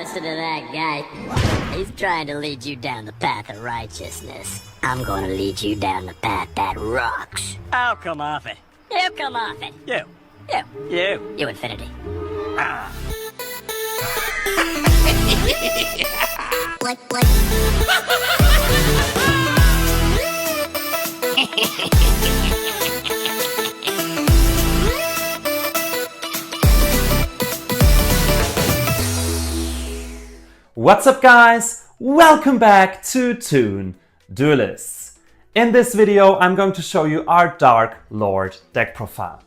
listen to that guy. He's trying to lead you down the path of righteousness. I'm gonna lead you down the path that rocks. I'll come off it. You come off it. You. You. You infinity. Ah. What's up guys? Welcome back to Toon, Duelists. In this video I'm going to show you our Darklord deck profile.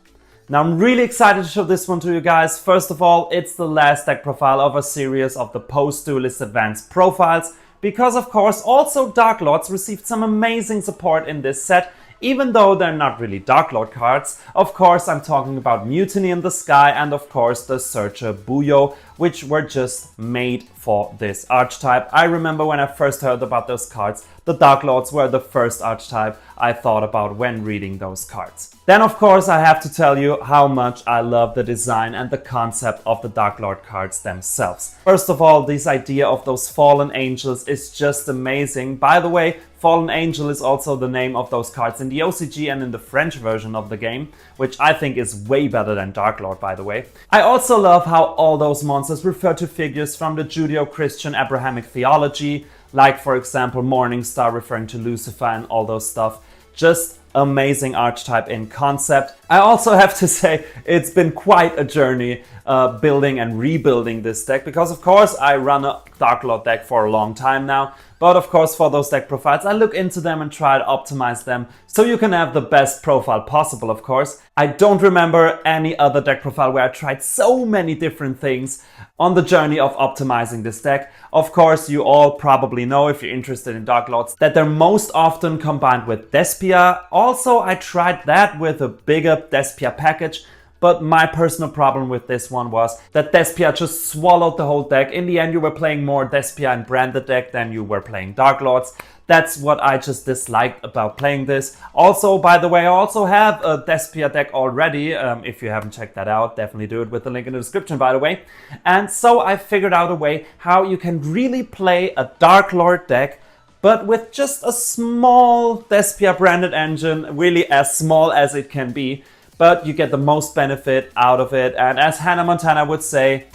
Now I'm really excited to show this one to you guys. First of all, it's the last deck profile of a series of the post-Duelist advanced profiles, because of course also Darklords received some amazing support in this set, even though they're not really Darklord cards. Of course I'm talking about Mutiny in the Sky and of course the Searcher Buyo, which were just made for this archetype. I remember when I first heard about those cards, the Darklords were the first archetype I thought about when reading those cards. Then of course I have to tell you how much I love the design and the concept of the Darklord cards themselves. First of all, this idea of those fallen angels is just amazing. By the way, Fallen Angel is also the name of those cards in the OCG and in the French version of the game, which I think is way better than Darklord, by the way. I also love how all those monsters refer to figures from the Judeo-Christian Abrahamic theology, like for example Morningstar referring to Lucifer and all those stuff. Just amazing archetype in concept. I also have to say it's been quite a journey building and rebuilding this deck, because of course I run a Darklord deck for a long time now, but of course for those deck profiles I look into them and try to optimize them so you can have the best profile possible, of course. I don't remember any other deck profile where I tried so many different things on the journey of optimizing this deck. Of course, you all probably know, if you're interested in Darklords, that they're most often combined with Despia. Also, I tried that with a bigger Despia package, but my personal problem with this one was that Despia just swallowed the whole deck. In the end, you were playing more Despia and branded deck than you were playing Darklords. That's what I just disliked about playing this. Also, by the way, I also have a Despia deck already. If you haven't checked that out, definitely do it with the link in the description, by the way. And so I figured out a way how you can really play a Darklord deck, but with just a small Despia branded engine, really as small as it can be. But you get the most benefit out of it. And as Hannah Montana would say,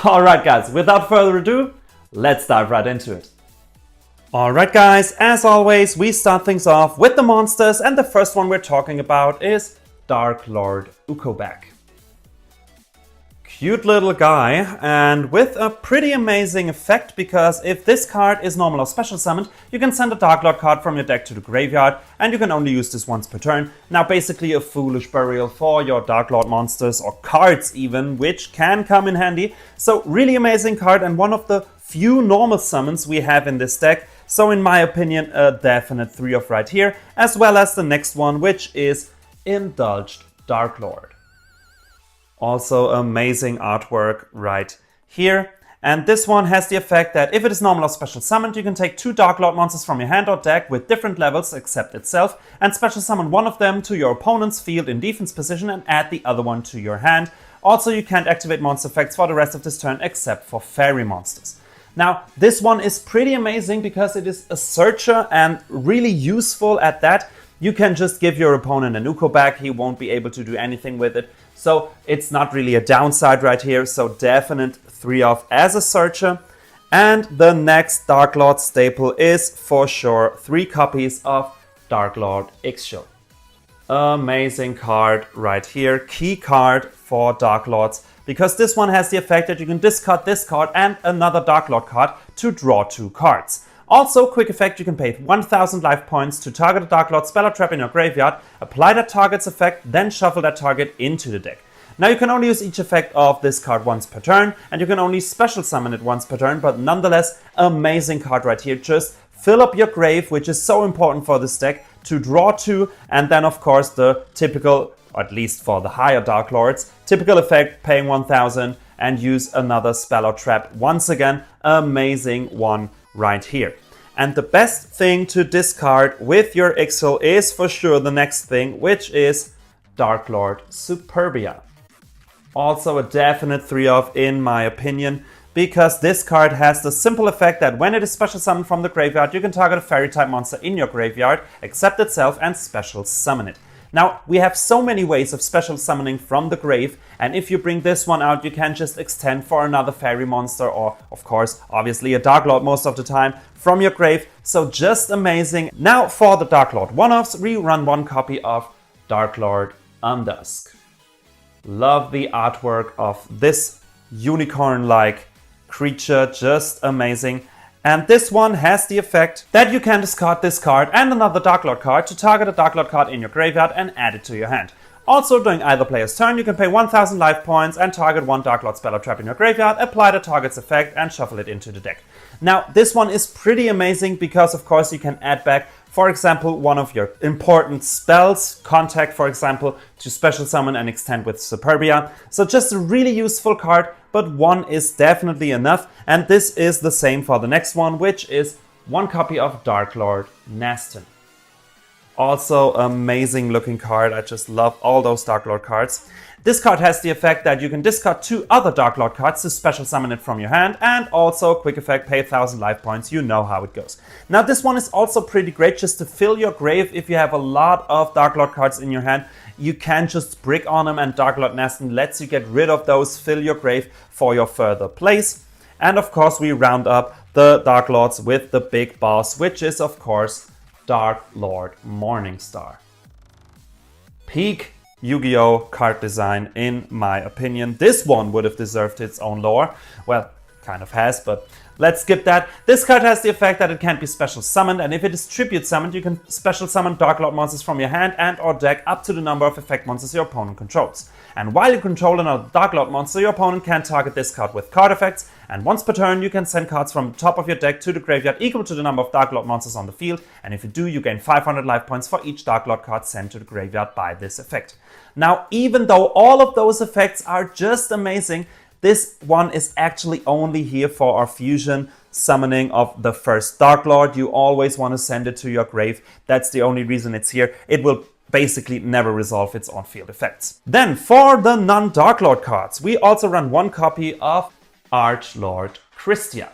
alright guys, without further ado, let's dive right into it. Alright guys, as always, we start things off with the monsters, and the first one we're talking about is Darklord Ukobek. Cute little guy, and with a pretty amazing effect, because if this card is normal or special summoned, you can send a Darklord card from your deck to the graveyard, and you can only use this once per turn. Now basically a foolish burial for your Darklord monsters, or cards even, which can come in handy. So really amazing card, and one of the few normal summons we have in this deck. So in my opinion, a definite 3 of right here, as well as the next one, which is Indulged Darklord. Also amazing artwork right here. And this one has the effect that if it is normal or special summoned, you can take 2 Darklord monsters from your hand or deck with different levels except itself, and special summon one of them to your opponent's field in defense position and add the other one to your hand. Also, you can't activate monster effects for the rest of this turn except for fairy monsters. Now, this one is pretty amazing because it is a searcher and really useful at that. You can just give your opponent an Ukobek, he won't be able to do anything with it. So it's not really a downside right here, so definite 3 off as a searcher. And the next Darklord staple is for sure 3 copies of Darklord Ixchel. Amazing card right here, key card for Darklords, because this one has the effect that you can discard this card and another Darklord card to draw 2 cards. Also, quick effect, you can pay 1000 life points to target a Darklord spell or trap in your graveyard, apply that target's effect, then shuffle that target into the deck. Now you can only use each effect of this card once per turn, and you can only special summon it once per turn, but nonetheless, amazing card right here. Just fill up your grave, which is so important for this deck, to draw 2, and then of course the typical, or at least for the higher Darklords, typical effect, paying 1000 and use another spell or trap. Once again, amazing one right here. And the best thing to discard with your Ixchel is for sure the next thing, which is Darklord Superbia. Also a definite 3-off in my opinion, because this card has the simple effect that when it is special summoned from the graveyard, you can target a fairy type monster in your graveyard, accept itself, and special summon it. Now, we have so many ways of special summoning from the grave, and if you bring this one out, you can just extend for another fairy monster, or of course, obviously a Darklord most of the time, from your grave. So just amazing. Now for the Darklord one-offs, we run one copy of Darklord Undusk. Love the artwork of this unicorn-like creature, just amazing. And this one has the effect that you can discard this card and another Darklord card to target a Darklord card in your graveyard and add it to your hand. Also, during either player's turn, you can pay 1000 life points and target one Darklord spell or trap in your graveyard, apply the target's effect, and shuffle it into the deck. Now, this one is pretty amazing because, of course, you can add back, for example, one of your important spells, Contact, for example, to special summon and extend with Superbia. So just a really useful card, but one is definitely enough. And this is the same for the next one, which is one copy of Darklord Naston. Also amazing looking card. I just love all those Darklord cards. This card has the effect that you can discard 2 other Darklord cards to special summon it from your hand, and also quick effect, pay 1000 life points. You know how it goes. Now this one is also pretty great just to fill your grave. If you have a lot of Darklord cards in your hand, you can just brick on them, and Darklord Naston lets you get rid of those, fill your grave for your further plays. And of course we round up the Darklords with the big boss, which is of course Darklord Morningstar. Peak Yu-Gi-Oh! Card design in my opinion. This one would have deserved its own lore. Well, kind of has, but let's skip that. This card has the effect that it can't be special summoned, and if it is tribute summoned, you can special summon Darklord monsters from your hand and or deck up to the number of effect monsters your opponent controls. And while you control another Darklord monster, your opponent can target this card with card effects, and once per turn you can send cards from the top of your deck to the graveyard equal to the number of Darklord monsters on the field, and if you do, you gain 500 life points for each Darklord card sent to the graveyard by this effect. Now, even though all of those effects are just amazing, this one is actually only here for our fusion summoning of the first Darklord. You always want to send it to your grave. That's the only reason it's here. It will basically never resolve its on-field effects. Then for the non-Darklord cards, we also run one copy of Archlord Christia.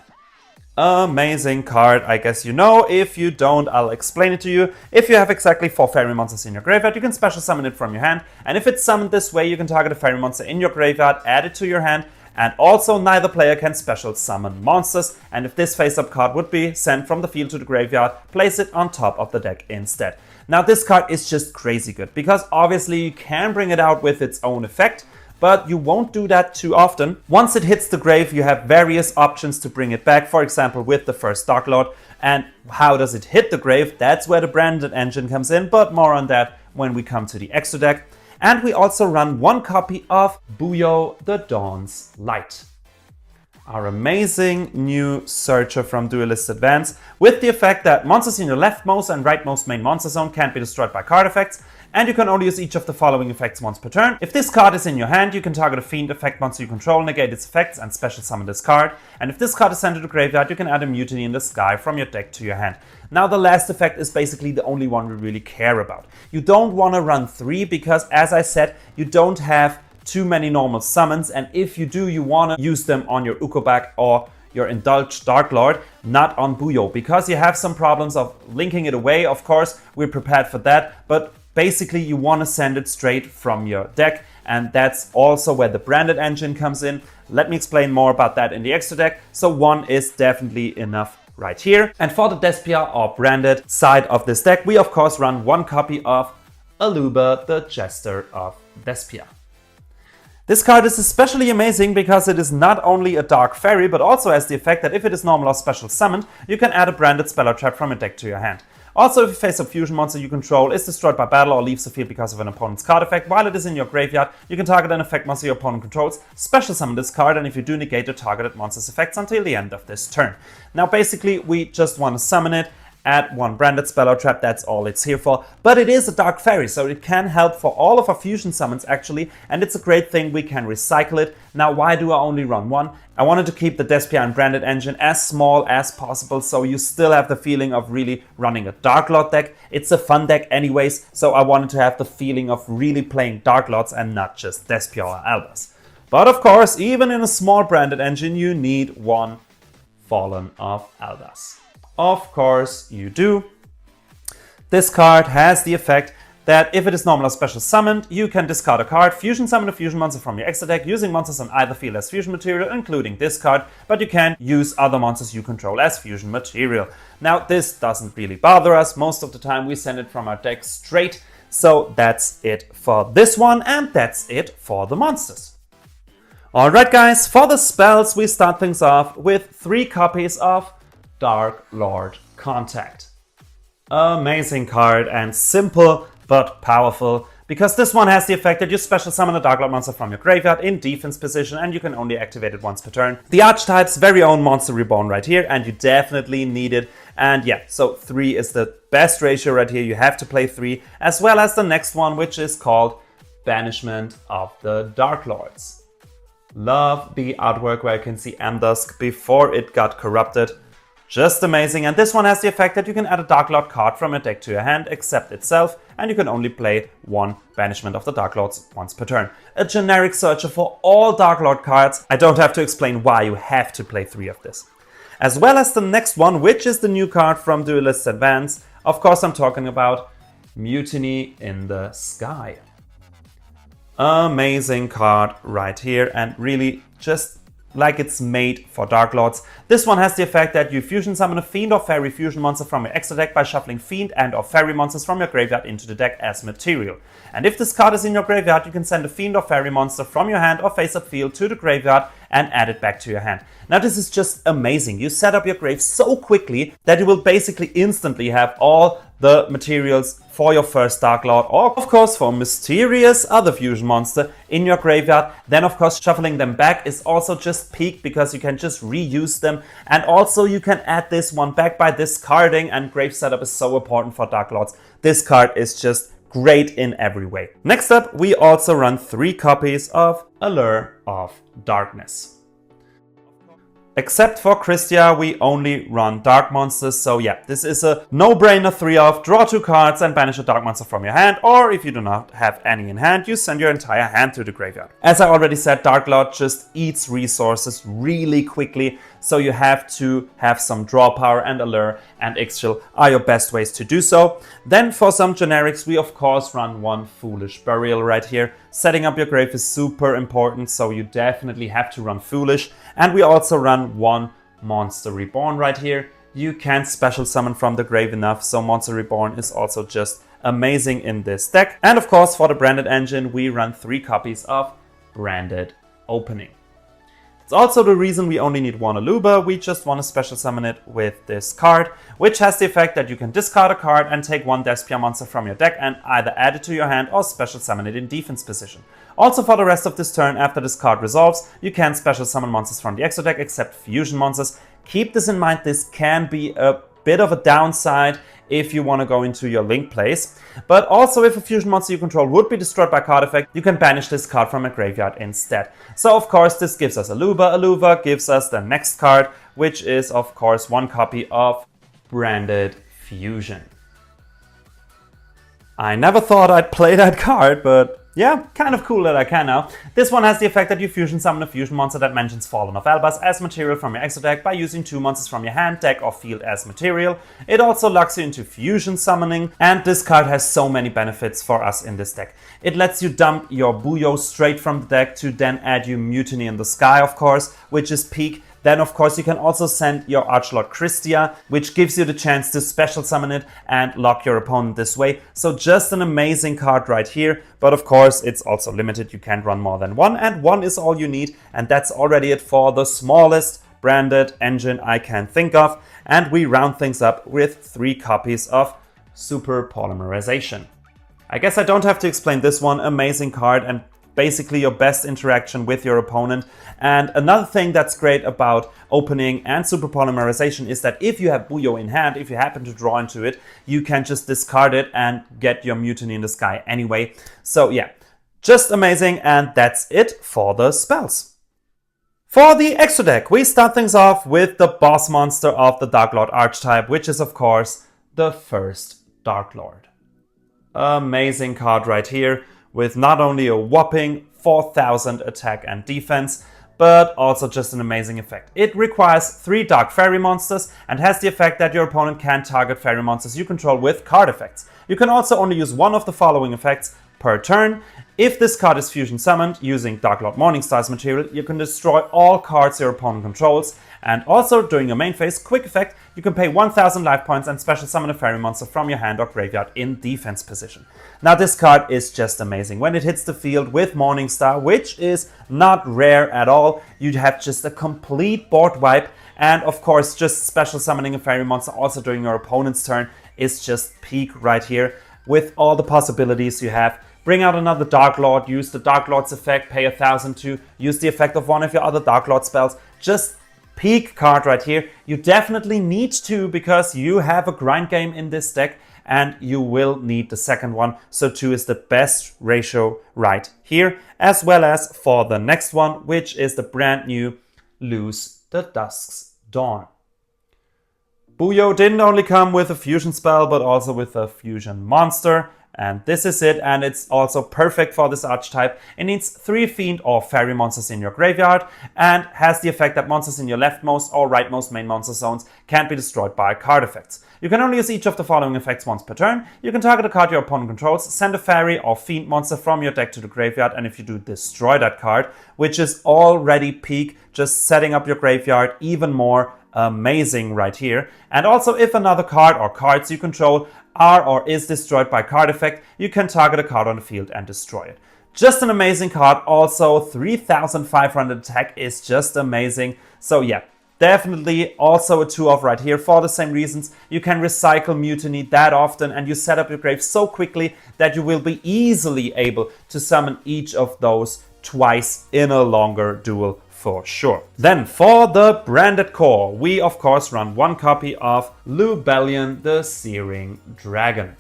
Amazing card, I guess you know. If you don't, I'll explain it to you. If you have exactly 4 fairy monsters in your graveyard, you can special summon it from your hand. And if it's summoned this way, you can target a fairy monster in your graveyard, add it to your hand, and also neither player can special summon monsters. And if this face-up card would be sent from the field to the graveyard, place it on top of the deck instead. Now this card is just crazy good, because obviously you can bring it out with its own effect, but you won't do that too often. Once it hits the grave, you have various options to bring it back, for example with the first Darklord. And how does it hit the grave? That's where the branded engine comes in, but more on that when we come to the extra deck. And we also run one copy of Buyo the Dawn's Light, our amazing new searcher from Duelists Advance, with the effect that monsters in your leftmost and rightmost main monster zone can't be destroyed by card effects, and you can only use each of the following effects once per turn. If this card is in your hand, you can target a fiend effect monster you control, negate its effects, and special summon this card. And if this card is sent to the graveyard, you can add a Mutiny in the Sky from your deck to your hand. Now the last effect is basically the only one we really care about. You don't want to run 3 because, as I said, you don't have too many normal summons, and if you do, you want to use them on your Ukobak or your Indulged Darklord, not on Buyo, because you have some problems of linking it away. Of course, we're prepared for that, but basically you want to send it straight from your deck, and that's also where the branded engine comes in. Let me explain more about that in the extra deck. So 1 is definitely enough right here. And for the Despia or branded side of this deck, we of course run one copy of Aluba, the Jester of Despia. This card is especially amazing because it is not only a dark fairy, but also has the effect that if it is normal or special summoned, you can add a branded spell or trap from your deck to your hand. Also, if you face a fusion monster you control is destroyed by battle or leaves the field because of an opponent's card effect while it is in your graveyard, you can target an effect monster your opponent controls, special summon this card, and if you do, negate the targeted monster's effects until the end of this turn. Now basically we just want to summon it, add one branded spell or trap, that's all it's here for. But it is a dark fairy, so it can help for all of our fusion summons actually, and it's a great thing we can recycle it. Now why do I only run 1? I wanted to keep the Despia and branded engine as small as possible, so you still have the feeling of really running a Darklord deck. It's a fun deck anyways, so I wanted to have the feeling of really playing Darklords and not just Despia or Albas. But of course, even in a small branded engine, you need one Fallen of Eldas. Of course you do. This card has the effect that if it is normal or special summoned, you can discard a card, fusion summon a fusion monster from your extra deck using monsters on either field as fusion material, including this card, but you can use other monsters you control as fusion material. Now, this doesn't really bother us. Most of the time we send it from our deck straight. So that's it for this one, and that's it for the monsters. Alright guys, for the spells we start things off with 3 copies of Darklord Contact. Amazing card and simple but powerful, because this one has the effect that you special summon a Darklord monster from your graveyard in defense position and you can only activate it once per turn. The archetype's very own Monster Reborn right here, and you definitely need it. And yeah, so 3 is the best ratio right here. You have to play 3, as well as the next one, which is called Banishment of the Darklords. Love the artwork where you can see Amdusk before it got corrupted. Just amazing. And this one has the effect that you can add a Darklord card from your deck to your hand, except itself, and you can only play 1 Banishment of the Darklords once per turn. A generic searcher for all Darklord cards. I don't have to explain why you have to play 3 of this. As well as the next one, which is the new card from Duelists Advance. Of course, I'm talking about Mutiny in the Sky. Amazing card right here, and really just like it's made for Darklords. This one has the effect that you fusion summon a Fiend or Fairy fusion monster from your extra deck by shuffling Fiend and or Fairy monsters from your graveyard into the deck as material. And if this card is in your graveyard, you can send a Fiend or Fairy monster from your hand or face-up field to the graveyard and add it back to your hand. Now this is just amazing. You set up your grave so quickly that you will basically instantly have all the materials for your first Darklord, or of course for mysterious other fusion monster in your graveyard. Then of course shuffling them back is also just peak, because you can just reuse them, and also you can add this one back by discarding, and grave setup is so important for Darklords. This card is just great in every way. Next up, we also run 3 copies of Allure of Darkness. Except for Christia, we only run dark monsters, so yeah, this is a no-brainer 3 of draw 2 cards and banish a dark monster from your hand, or if you do not have any in hand, you send your entire hand to the graveyard. As I already said, Darklord just eats resources really quickly, so you have to have some draw power, and Allure and Ixchel are your best ways to do so. Then for some generics, we of course run 1 Foolish Burial right here. Setting up your grave is super important, so you definitely have to run Foolish. And we also run 1 Monster Reborn right here. You can't special summon from the grave enough, so Monster Reborn is also just amazing in this deck. And of course, for the branded engine, we run 3 copies of Branded Opening. It's also the reason we only need 1 Aluba. We just want to special summon it with this card, which has the effect that you can discard a card and take 1 Despia monster from your deck and either add it to your hand or special summon it in defense position. Also for the rest of this turn, after this card resolves, you can special summon monsters from the extra deck except fusion monsters. Keep this in mind, this can be a bit of a downside if you want to go into your link plays. But also if a fusion monster you control would be destroyed by card effect, you can banish this card from a graveyard instead. So of course this gives us Aluba. Aluba gives us the next card, which is of course 1 copy of Branded Fusion. I never thought I'd play that card, but yeah, kind of cool that I can now. This one has the effect that you fusion summon a fusion monster that mentions Fallen of Elbas as material from your extra deck by using 2 monsters from your hand, deck, or field as material. It also locks you into fusion summoning, and this card has so many benefits for us in this deck. It lets you dump your Buyo straight from the deck to then add you Mutiny in the Sky, of course, which is peak. Then of course you can also send your Archlord Christia, which gives you the chance to special summon it and lock your opponent this way. So just an amazing card right here, but of course it's also limited. You can't run more than 1, and 1 is all you need, and that's already it for the smallest branded engine I can think of. And we round things up with 3 copies of Super Polymerization. I guess I don't have to explain this one. Amazing card and basically your best interaction with your opponent. And another thing that's great about opening and super polymerization is that if you have Buyo in hand, if you happen to draw into it, you can just discard it and get your Mutiny in the Sky anyway. So yeah, just amazing, and that's it for the spells. For the extra deck, we start things off with the boss monster of the Darklord archetype, which is of course the first Darklord. Amazing card right here, with not only a whopping 4000 attack and defense, but also just an amazing effect. It requires 3 Dark Fairy monsters and has the effect that your opponent can target fairy monsters you control with card effects. You can also only use one of the following effects per turn. If this card is fusion summoned using Darklord Morningstar's material, you can destroy all cards your opponent controls. And also, during your main phase, quick effect, you can pay 1000 life points and special summon a fairy monster from your hand or graveyard in defense position. Now this card is just amazing. When it hits the field with Morningstar, which is not rare at all, you have just a complete board wipe. And of course, just special summoning a fairy monster also during your opponent's turn is just peak right here. With all the possibilities you have. Bring out another Darklord, use the Darklord's effect, pay 1000 to use the effect of one of your other Darklord spells. Just peak card right here. You definitely need to, because you have a grind game in this deck and you will need the second one. So 2 is the best ratio right here, as well as for the next one, which is the brand new Lose the Dusk's Dawn. Buyo didn't only come with a fusion spell, but also with a fusion monster. And this is it, and it's also perfect for this archetype. It needs 3 fiend or fairy monsters in your graveyard, and has the effect that monsters in your leftmost or rightmost main monster zones can't be destroyed by card effects. You can only use each of the following effects once per turn. You can target a card your opponent controls, send a fairy or fiend monster from your deck to the graveyard, and if you do, destroy that card, which is already peak, just setting up your graveyard even more amazing right here. And also, if another card or cards you control are or is destroyed by card effect, you can target a card on the field and destroy it. Just an amazing card. Also, 3500 attack is just amazing. So yeah, definitely also a 2-off right here for the same reasons. You can recycle Mutiny that often, and you set up your grave so quickly that you will be easily able to summon each of those twice in a longer duel for sure. Then for the branded core, we of course run 1 copy of Lubellion the Searing Dragon.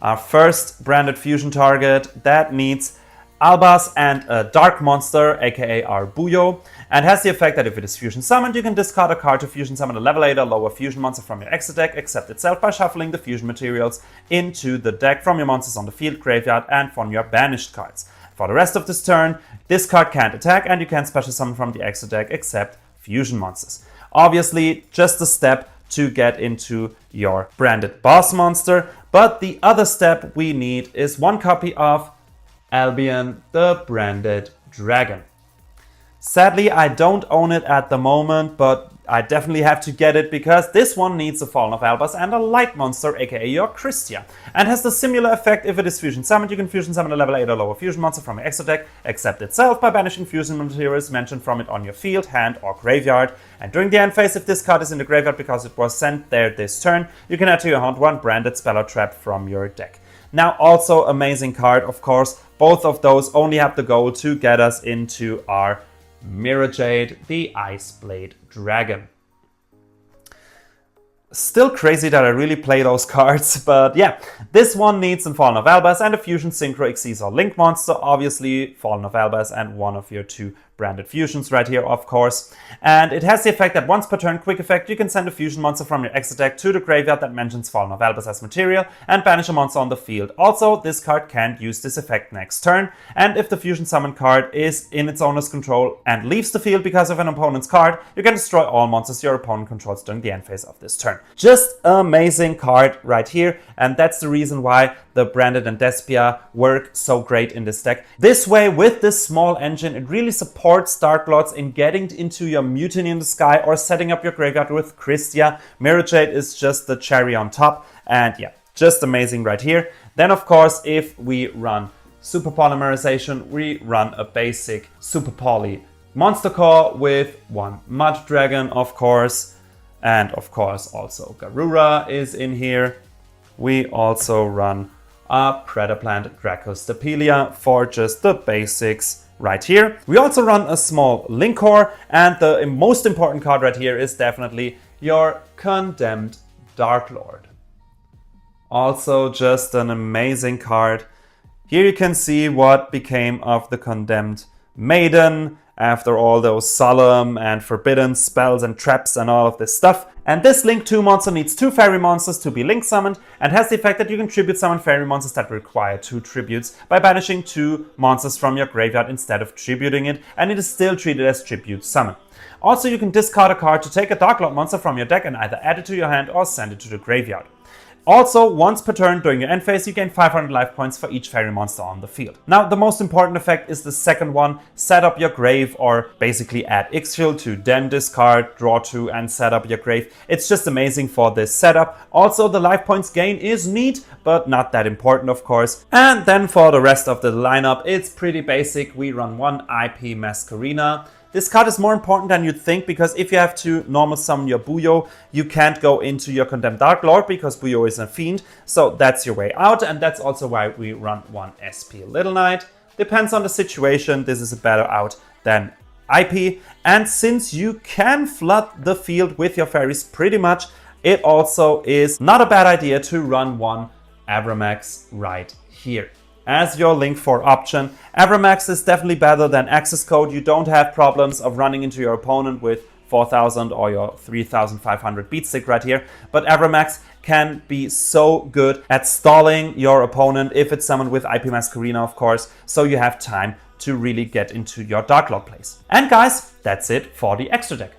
Our first branded fusion target that needs Albaz and a dark monster, aka our Buyo, and has the effect that if it is fusion summoned, you can discard a card to fusion summon a level 8 or lower fusion monster from your extra deck, except itself, by shuffling the fusion materials into the deck from your monsters on the field, graveyard, and from your banished cards. For the rest of this turn, this card can't attack, and you can special summon from the extra deck except fusion monsters. Obviously, just a step to get into your branded boss monster, but the other step we need is 1 copy of Albion the Branded Dragon. Sadly, I don't own it at the moment, but I definitely have to get it because this one needs a Fallen of Albaz and a light monster, aka your Christia, and has the similar effect. If it is fusion summoned, you can fusion summon a level 8 or lower fusion monster from your extra deck, except itself, by banishing fusion materials mentioned from it on your field, hand, or graveyard. And during the end phase, if this card is in the graveyard because it was sent there this turn, you can add to your hand 1 branded spell or trap from your deck. Now, also amazing card, of course. Both of those only have the goal to get us into our Mirror Jade, the Ice Blade Dragon. Still crazy that I really play those cards, but yeah, this one needs some Fallen of Albaz and a Fusion Synchro Xyz or Link monster, obviously Fallen of Albaz and one of your 2 branded fusions right here, of course. And it has the effect that once per turn, quick effect, you can send a fusion monster from your extra deck to the graveyard that mentions Fallen of Albaz as material and banish a monster on the field. Also, this card can't use this effect next turn, and if the fusion summon card is in its owner's control and leaves the field because of an opponent's card, you can destroy all monsters your opponent controls during the end phase of this turn. Just amazing card right here, and that's the reason why the Branded and Despia work so great in this deck. This way, with this small engine, it really supports Darklords in getting into your Mutiny in the Sky or setting up your graveyard with Christia. Mirror Jade is just the cherry on top, and yeah, just amazing right here. Then of course, if we run Super Polymerization, we run a basic Super Poly monster core with 1 Mud Dragon, of course, and of course also Garura is in here. We also run a Predaplant Dracostapelia for just the basics right here. We also run a small Link core, and the most important card right here is definitely your Condemned Darklord. Also just an amazing card. Here you can see what became of the Condemned Maiden, after all those solemn and forbidden spells and traps and all of this stuff. And this Link 2 monster needs 2 fairy monsters to be Link summoned and has the effect that you can tribute summon fairy monsters that require 2 tributes by banishing 2 monsters from your graveyard instead of tributing it, and it is still treated as tribute summon. Also, you can discard a card to take a Darklord monster from your deck and either add it to your hand or send it to the graveyard. Also, once per turn during your end phase, you gain 500 life points for each fairy monster on the field. Now, the most important effect is the second one: set up your grave, or basically add X-Shield to then discard, draw 2 and set up your grave. It's just amazing for this setup. Also, the life points gain is neat, but not that important, of course. And then for the rest of the lineup, it's pretty basic. We run 1 IP Masquerena. This card is more important than you'd think, because if you have to normal summon your Buyo, you can't go into your Condemned Darklord because Buyo is a fiend, so that's your way out, and that's also why we run 1 SP Little Knight. Depends on the situation, this is a better out than IP, and since you can flood the field with your fairies pretty much, it also is not a bad idea to run 1 Avramax right here as your Link 4 option. Avramax is definitely better than Access Code. You don't have problems of running into your opponent with 4000 or your 3500 beat stick right here, but Avramax can be so good at stalling your opponent if it's summoned with IP Masquerena, of course, so you have time to really get into your Darklord plays. And guys, that's it for the extra deck.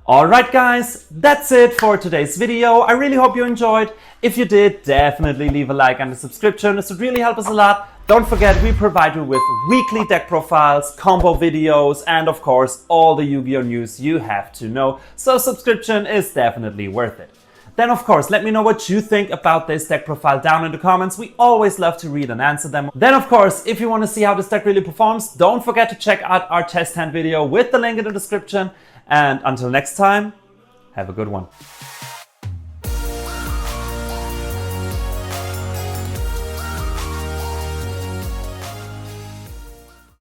Alright guys, that's it for today's video. I really hope you enjoyed. If you did, definitely leave a like and a subscription. This would really help us a lot. Don't forget, we provide you with weekly deck profiles, combo videos, and of course, all the Yu-Gi-Oh! News you have to know. So subscription is definitely worth it. Then of course, let me know what you think about this deck profile down in the comments. We always love to read and answer them. Then of course, if you want to see how this deck really performs, don't forget to check out our test hand video with the link in the description. And until next time, have a good one.